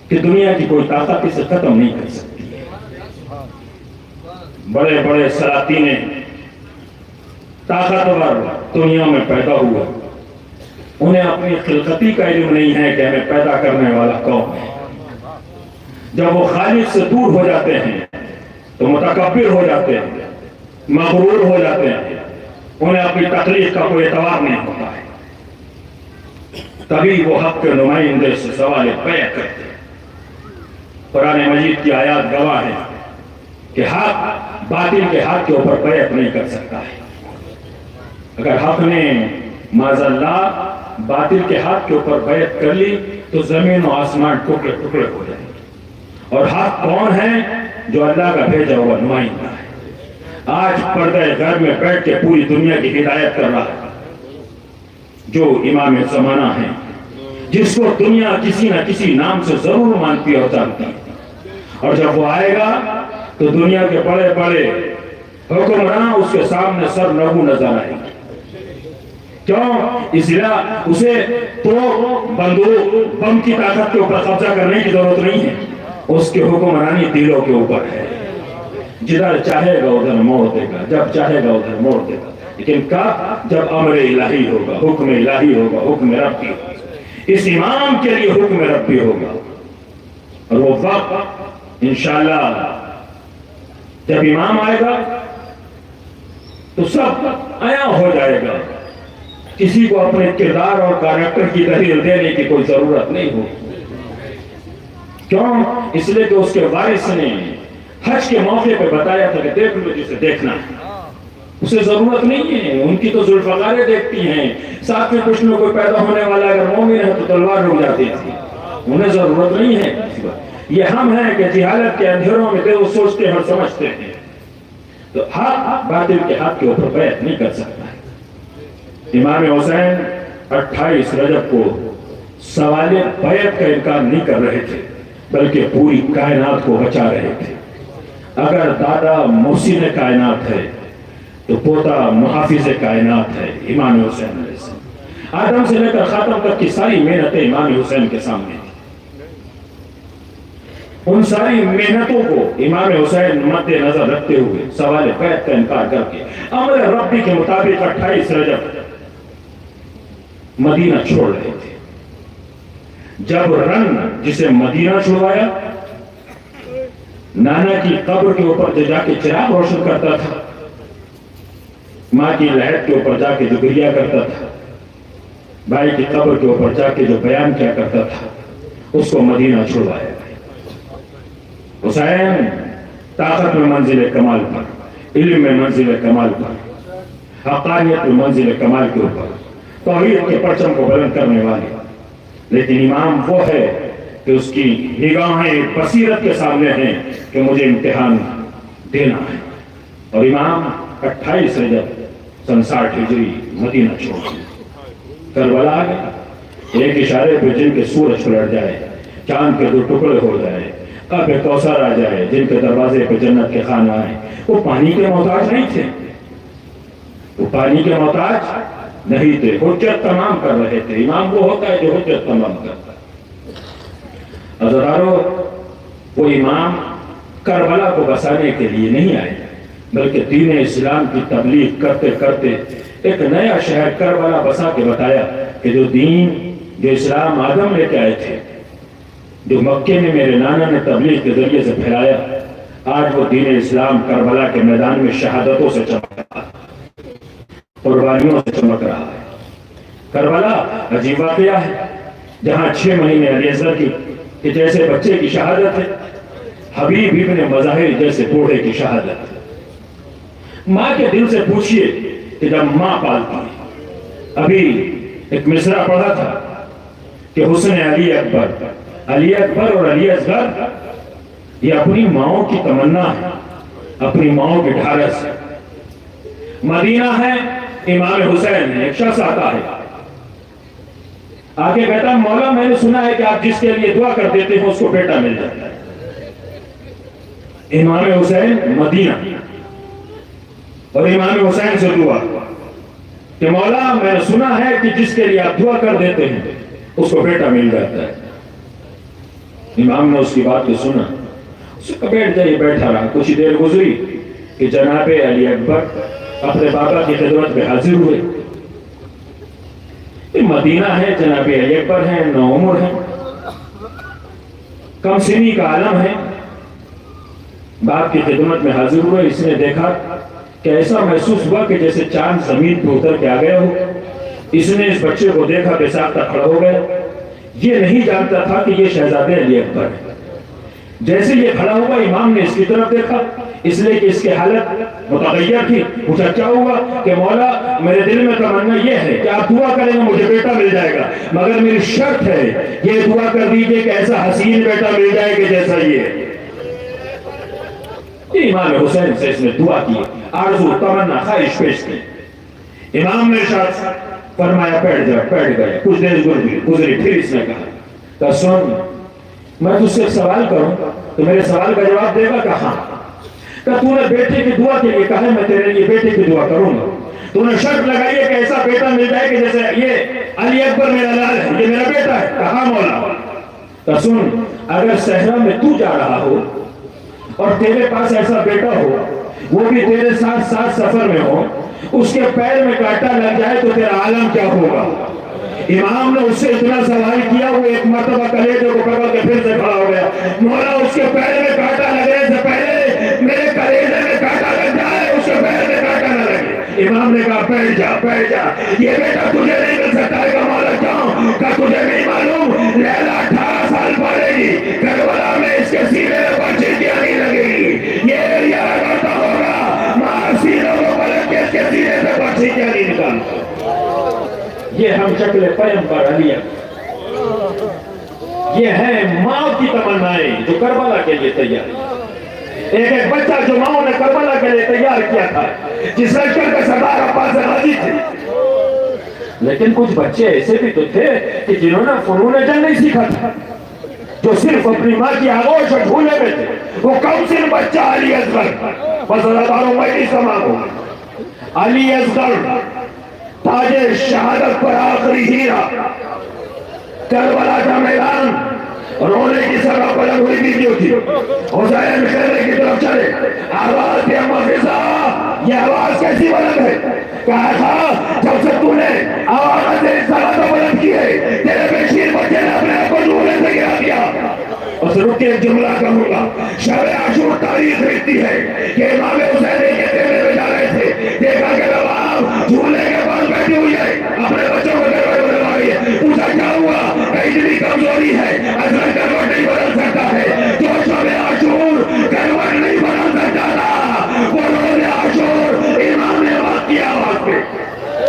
کہ دنیا کی کوئی طاقت اسے ختم نہیں کر سکتی۔ بڑے بڑے سلاطین طاقتور دنیا میں پیدا ہوا، انہیں اپنی خلقتی کا علم نہیں ہے کہ ہمیں پیدا کرنے والا کون ہے۔ جب وہ خالق سے دور ہو جاتے ہیں تو متکبر ہو جاتے ہیں، مغرور ہو جاتے ہیں، انہیں اپنی تخلیق کا کوئی اعتبار نہیں ہوتا ہے، تبھی وہ حق کے نمائندے سے سوال بیعت کرتے ہیں۔ قرآن مجید کی آیات گواہ ہے کہ حق باطل کے حق کے اوپر بیعت نہیں کر سکتا ہے۔ اگر حق نے معاذ اللہ باطل کے حق کے اوپر بیعت کر لی تو زمین و آسمان ٹکڑے ٹکڑے ہو جائیں گے۔ اور حق کون ہے؟ جو اللہ کا بھیجا ہوا نمائندہ ہے۔ آج پردہ غیب میں بیٹھ کے پوری دنیا کی ہدایت کر رہا ہے جو امام زمانہ ہے، جس کو دنیا کسی نہ کسی نام سے ضرور مانتی اور جانتی ہے، اور جب وہ آئے گا تو دنیا کے بڑے بڑے حکمران اس کے سامنے سر نگو نظر آئیں گے۔ کیوں؟ اس لیے اسے تو بندوق بم کی طاقت کے اوپر قبضہ کرنے کی ضرورت نہیں ہے، اس کے حکمرانی دلوں کے اوپر ہے۔ جدھر چاہے گا ادھر موڑ دے گا، جب چاہے گا ادھر موڑ دے گا، لیکن کب؟ جب امر الہی ہوگا، حکم الہی ہوگا، حکم ربی ہوگا، اس امام کے لیے حکم ربی ہوگا۔ اور وہ وقت انشاءاللہ جب امام آئے گا تو سب عیاں ہو جائے گا، کسی کو اپنے کردار اور کریکٹر کی دلیل دینے کی کوئی ضرورت نہیں ہوگی۔ کیوں؟ اس لیے کہ اس کے وارث نے حج کے موقع پہ بتایا تھا کہ دیکھ لو جسے دیکھنا ہے، اسے ضرورت نہیں ہے، ان کی تو ذوالفقاریں دیکھتی ہیں، ساتھ میں کچھ میں کوئی پیدا ہونے والا اگر مومن ہے تو تلوار رک جاتی تھی، انہیں ضرورت نہیں ہے کسی بات۔ یہ ہم ہیں کہ جہالت کے اندھیروں میں وہ سوچتے ہیں اور سمجھتے ہیں، تو حق باطل کے حق کے اوپر بیعت نہیں کر سکتا ہے۔ امام حسین 28 رجب کو سوال بیعت کا انکار نہیں کر رہے تھے، بلکہ پوری کائنات کو بچا رہے تھے۔ اگر دادا محسن کائنات ہے، تو پوتا محافظ کائنات ہے امام حسین علیہ السلام۔ آدم سے لے کر خاتم تک کی ساری محنتیں امام حسین کے سامنے تھی۔ ان ساری محنتوں کو امام حسین مد نظر رکھتے ہوئے سوال قید کا انکار کر کے امر ربی کے مطابق 28 رجب مدینہ چھوڑ رہے تھے۔ جب رنگ جسے مدینہ چھوڑوایا، نانا کی قبر کے اوپر جا کے چراغ روشن کرتا تھا، ماں کی لحد کے اوپر جا کے جو گریہ کرتا تھا، بھائی کی قبر کے اوپر جا کے جو بیان کیا کرتا تھا، اس کو مدینہ چھوڑوایا۔ حسین طاقت میں منزل کمال پر، علم میں منزل کمال پر، حقانیت میں منزل کمال کے اوپر، توحید کے پرچم کو بلند کرنے والے، لیکن امام وہ ہے کہ اس کی نگاہیں بصیرت کے سامنے ہیں کہ مجھے امتحان دینا ہے، اور امام 28 رجب سن 60 ہجری مدینہ چھوڑ کربلا آ گیا۔ ایک اشارے پہ جن کے سورج پلٹ جائے، چاند کے 2 ٹکڑے ہو جائے، آب کوثر آ جائے، جن کے دروازے پہ جنت کے خانہ آئے، وہ پانی کے محتاج نہیں تھے، وہ پانی کے محتاج نہیں تھے، حجت تمام کر رہے تھے۔ امام وہ ہوتا ہے جو حجت تمام کرتا ہے۔ عزیزانو، وہ امام کربلا کو بسانے کے لیے نہیں آئے، بلکہ دین اسلام کی تبلیغ کرتے کرتے ایک نیا شہر کربلا بسا کے بتایا کہ جو دین، جو اسلام آدم لے کے آئے تھے، جو مکے میں میرے نانا نے تبلیغ کے ذریعے سے پھیلایا، آج وہ دین اسلام کربلا کے میدان میں شہادتوں سے چمک رہا ہے، قربانیوں سے چمک رہا ہے۔ کربلا عجیب واقعہ ہے، جہاں 6 مہینے علی اصغر کی جیسے بچے کی شہادت ہے، حبیب ابن مظاہر جیسے بوڑھے کی شہادت ہے۔ ماں کے دل سے پوچھئے کہ جب ماں پالتی ہے، ابھی ایک مصرع پڑھا تھا کہ حسن علی اکبر اور علی اصغر یہ اپنی ماؤں کی تمنا ہے، اپنی ماؤں کے ڈھارس ہے۔ مدینہ ہے، امام حسین ہے، ایک شخص آتا ہے، آگے کہتا ہے مولا میں نے سنا ہے کہ آپ جس کے لیے دعا کر دیتے ہیں اس کو بیٹا مل جاتا ہے۔ امام حسین مدینہ، اور امام حسین سے دعا کہ مولا میں نے سنا ہے کہ جس کے لیے آپ دعا کر دیتے ہیں اس کو بیٹا مل جاتا ہے۔ امام نے اس کی بات کو سنا، اس کو بیٹھ جائے، بیٹھا رہا۔ کچھ دیر گزری کہ جناب علی اکبر اپنے بابا کی خدمت میں حاضر ہوئے۔ مدینہ ہے، جناب علی اکبر ہیں، نوعمر ہیں، کم سنی کا عالم ہے، باپ کی خدمت میں حاضر ہوئے۔ اس نے دیکھا کہ ایسا محسوس ہوا کہ جیسے چاند زمین پہ اتر کے آ گیا ہو۔ اس نے اس بچے کو دیکھا، بے ساختہ کھڑا ہو گیا۔ یہ نہیں جانتا تھا کہ یہ شہزادے علی اکبر ہے۔ جیسے یہ کھڑا ہوا، امام نے اس کی طرف دیکھا، اس لیے کہ اس کی حالت متغیر تھی۔ پوچھا کیا ہوا؟ کہ مولا میرے دل میں تمنا یہ ہے کہ آپ دعا کریں گے مجھے بیٹا مل جائے گا، مگر میری شرط ہے یہ دعا کر دیجئے کہ ایسا حسین بیٹا مل جائے کہ جیسا یہ۔ امام حسین سے اس نے دعا کی، آرزو، تمنا، خواہش پیش کی۔ امام نے ارشاد فرمایا بیٹھ جا، بیٹھ گئے۔ کچھ دیر گزری، پھر اس نے کہا کہ سن، میں تجھ سے ایک سوال کروں تو میرے سوال کا جواب دے گا؟ کہ ہاں۔ کہ تو نے بیٹے کی دعا کے لیے کہا ہے، میں تیرے لیے بیٹے کی دعا کروں گا۔ تو نے شرط لگائی ہے کہ ایسا بیٹا مل جائے کہ جیسے یہ علی اکبر میرا لال ہے، یہ میرا بیٹا ہے؟ کہا مولا۔ کہ سن، اگر صحرا میں تو جا رہا ہو اور تیرے پاس ایسا بیٹا ہو، وہ بھی تیرے ساتھ ساتھ سفر میں ہو، اس کے پیر میں کانٹا لگ جائے تو تیرا عالم کیا ہوگا؟ امام نے اس سے اتنا سوال کیا، وہ ایک مرتبہ کلیجے کو پکڑ کے پھر سے کھڑا ہو گیا۔ مولا اس کے پیر میں کانٹا لگنے سے پہلے میرے کلیجے میں کانٹا لگ جائے، اس کے پیر میں کانٹا نہ لگے۔ امام نے کہا بیٹھ جا، بیٹھ جا، یہ بیٹا تجھے نہیں مل سکتا ہے۔ کہ مولا کیوں؟ کہ تجھے نہیں معلوم لیلا 18 سال پڑے گی، کربلا میں اس کے سینے میں پنچھی کیا نہیں لگے گی، یہ ایریا کرتا ہوگا، ماں سینوں کو پلٹ کے اس کے سینے سے پنچھی کیا نہیں نکالتا۔ یہ ہم شکل پیغمبر علی اکبر، یہ ہے ماں کی تمنائیں جو کربلا کے لیے تیار۔ ایک ایک بچہ جو ماں نے کربلا کے لیے تیار کیا تھا، جس لشکر کا سردار عباس غازی تھے۔ لیکن کچھ بچے ایسے بھی تو تھے کہ جنہوں نے فنون جنگ نہیں سیکھا تھا، جو صرف اپنی ماں کی آغوش اور جھولے میں تھے۔ وہ کم سن بچہ علی اصغر، بس اداروں میں نہیں سما ہو۔ علی اصغر تاج شہادت پر آخری ہیرا، کربلا کا میدان رونے کی سبا بلند ہوئی ویڈیو تھی، حسین خیمے کی طرف چلے، آواز دی اما فضا، یہ آواز کیسی بلند ہے؟ کہا تھا جب سے تو نے آواز سے سلام بلند کی ہے تیرے بشیر بچے نے اپنے آپ کو جھولے سے گرا دیا۔ اس رک کے ایک جملہ کہوں گا، شب عاشور تاریخ لکھتی ہے کہ امام حسین کے دینے میں جا رہے تھے، دیکھا کہ رباب جھولے کے پاس بیٹھی ہوئی ہے، اپنے بچوں کو گھر میں بلوا رہی ہے، پوچھا کیا ہوا؟ اتنی کمزوری ہے اصل کروٹ نہیں بدل سکتا ہے، جو شب عاشور کروٹ نہیں بدل سکتا تھا وہ روز عاشور امام نے بات کیا آواز پہ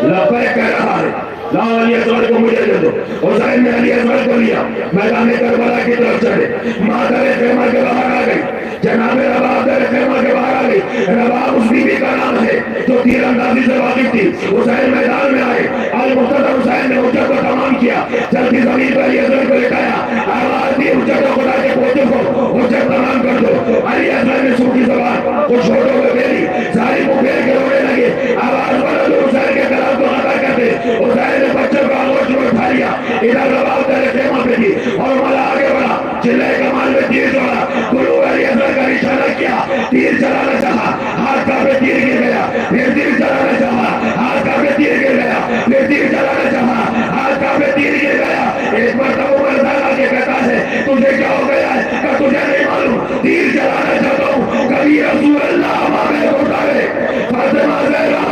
لبیک کہہ رہا ہے، لا علی اصغر کو مجھے دے دو۔ حسین نے علی اصغر کو لیا، میدان کربلا کی طرف چلے، ماں در خیمہ کے باہر آ گئی، جناب رباب در خیمہ کے باہر آ گئی۔ رباب اس بی بی کا نام ہے جو تیر اندازی سے واقف تھی۔ حسین میدان میں آئے، المقتدر حسین نے حجت کو تمام کیا، جلدی زمین پر علی اصغر کو لٹایا، آواز دی حجت و خدا کے پوتے کو حجت تمام کر دو۔ علی اصغر نے سوکھی زبان کچھ چھوٹوں کو پھیری، ساری منہ پھیر کے رونے لگے، آواز بلند حسین کے کلام کو خطا کر دے۔ حسین نے بچوں کا آغوش میں اٹھا لیا، ادھر رباب در خیمہ پہ تھی اور مولا آگے بڑھا، چلے کمال میں تیر جوڑا، گلو علی اصغر کا نشانہ کیا، تیر چلانا چاہا، ہاتھ کا پہ تیر گر گیا، پھر تیر چلانا چاہا، ہاتھ کا پہ تیر گر گیا، پھر تیر چلانا چاہا، ہاتھ کا پہ تیر گر گیا۔ ایک مرتبہ مرزان آگے کہتا ہے تجھے کیا ہو گیا ہے؟ کہ تجھے نہیں معلوم تیر چلانا چاہتا ہوں، کبھی رسول اللہ ہمارے کو اٹھائے، فاطمہ زہرا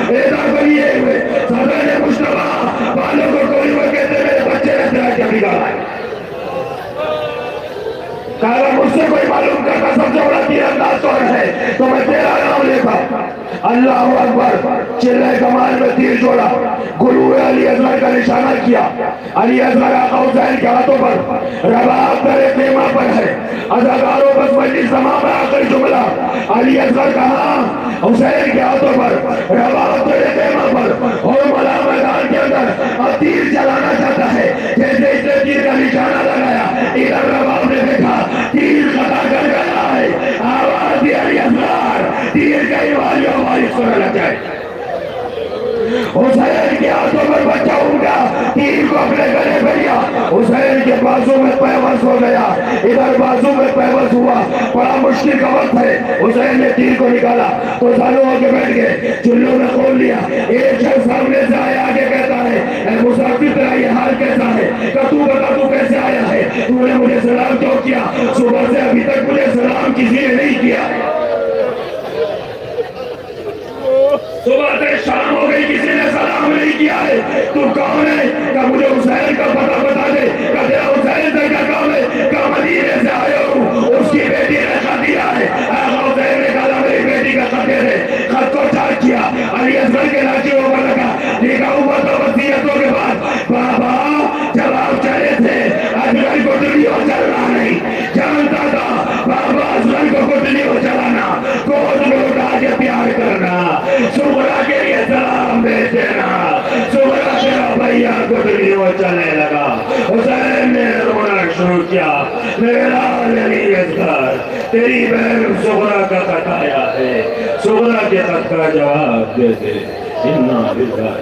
ادھر بنیے ہوئے، صدر مصطفیٰ بالوں کو کوئی وہ کہتے میرے بچے نے تیرا کیا بگاڑا ہے؟ کہا مجھ سے کوئی معلوم کرتا سب سے بڑا تیر انداز کون ہے تو میں تیرا نام لیتا۔ اللہ اکبر، چلے کمال میں تیر جوڑا، گلو علی اصغر کا نشانہ کیا، علی اصغر آقا حسین کے ہاتھوں پر، رباب در خیمہ پر ہے، عزاداروں بس مجلس زمان پر آخر جملہ، علی اصغر کہاں؟ حسین کے ہاتھوں پر، رباب در خیمہ پر، اور مولا میدان کے اندر اب تیر چلانا چاہتا ہے، جیسے اس نے تیر کا نشانہ لگایا، ادھر رباب نے دیکھا تیر خطا کر گیا ہے، آواز دی علی اصغر، تیر کئی والیوں وارث کو نہ لگ جائے۔ حسین کے ہاتھوں پر بچاؤں گا، تیر کو اپنے گلے بھریا، حسین کے بازو میں پیوست ہو گیا، ادھر بازو میں پیوست ہوا، بڑا مشکل کا وقت ہے، حسین نے تیر کو نکالا تو سالوں ہو کے بیٹھ گئے، چلوں نے کھول لیا، ایک شخص سامنے سے آیا آگے کہتا ہے اے مسافر تیرا یہ حال کیسا ہے؟ کہ تو بتا تو کیسے آیا ہے؟ تو نے مجھے سلام کیوں کیا؟ صبح سے ابھی تک مجھے سلام کسی نے نہیں کیا، صبح سے شام ہو گئی کسی نے سلام نہیں کیا ہے، تو کون ہے؟ کہ مجھے حسین کا پتہ بتا دے، کہ تیرا حسین سے کیا کام ہے؟ کہ مدینے سے آئے ہوں، اس کی بیٹی نے خط دیا ہے، آقا حسین نے کہا میری بیٹی کا خط دے دے، خط کو چارج کیا، علی اصغر کے لاچے ہو کر لگا، دیکھا ہوا تو وصیتوں کے بعد بابا جب آپ چلے تھے اصغر کو دلیوں چلنا نہیں جانتا تھا، بابا اصغر کو دلیوں چلانا، گود میں اٹھا کے پیار کرنا، سغرا کے لیے سلام بھیج دینا، سغرا تیرا بھیا گدلیوں چلنے لگا، حسین نے رونا شروع کیا، میرا علی اصغر تیری بہن سغرا کا خط آیا ہے، سغرا کے خط کا جواب دے دے، انا للہ